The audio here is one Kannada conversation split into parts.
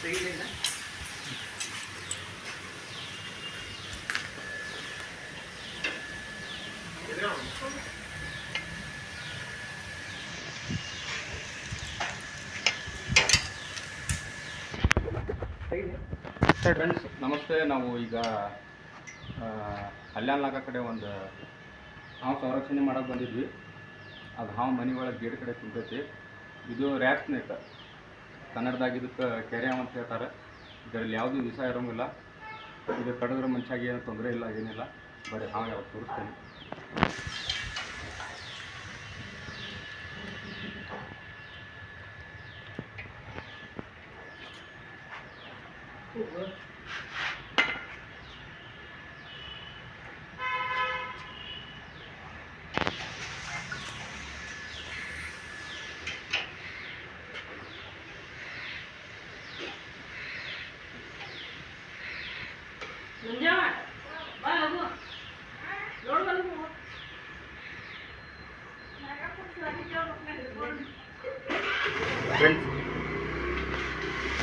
ತೆಗಿಲಿಲ್ಲ. ಫ್ರೆಂಡ್ಸ್ ನಮಸ್ತೆ. ನಾವು ಈಗ ಕಲ್ಯಾಣ ಕಡೆ ಒಂದು ಹಾವು ಸಂರಕ್ಷಣೆ ಮಾಡೋಕೆ ಬಂದಿದ್ವಿ. ಅದು ಹಾವು ಮನೆ ಒಳಗೆ ಗೇಟ್ ಕಡೆ ಕುಂತೈತಿ. ಇದು ರ್ಯಾಟ್ ಸ್ನೇಕ್, ಕನ್ನಡದಾಗ ಇದಕ್ಕೆ ಕೆರೆ ಹಾವು ಅಂತ ಹೇಳ್ತಾರೆ. ಇದರಲ್ಲಿ ಯಾವುದೂ ವಿಷ ಇರೋಂಗಿಲ್ಲ. ಇದು ಕಡಿದ್ರೆ ಮನುಷ್ಯಾಗೆ ಏನು ತೊಂದರೆ ಇಲ್ಲ, ಏನಿಲ್ಲ. ಬರೀ ಹಾವು ಯಾವಾಗ ತೋರಿಸ್ತೇನೆ. ಫ್ರೆಂಡ್ಸ್,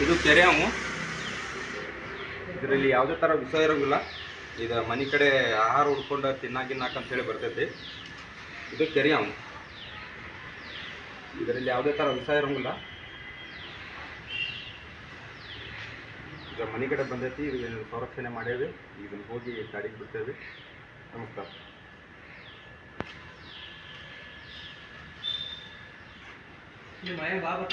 ಇದು ಕೆರೆ ಹಾವು. ಇದರಲ್ಲಿ ಯಾವುದೇ ಥರ ವಿಷ ಇರೋಂಗಿಲ್ಲ. ಇದು ಮನೆ ಕಡೆ ಆಹಾರ ಹುಡ್ಕೊಂಡು ತಿನ್ನಾಕಂತೇಳಿ ಬರ್ತೈತಿ. ಇದು ಕೆರೆ ಹಾವು. ಇದರಲ್ಲಿ ಯಾವುದೇ ಥರ ವಿಷ ಇರೋಂಗಿಲ್ಲ. ಈಗ ಮನೆ ಕಡೆ ಬಂದೈತಿ. ಇದನ್ನು ಸಂರಕ್ಷಣೆ ಮಾಡೇವಿ. ಇದನ್ನು ಹೋಗಿ ಗಾಡಿಗೆ ಬಿಡ್ತೇವೆ. ನಮಸ್ಕಾರ. ನಿಮ್ಮ ಮನೆ ಬಾಬಾ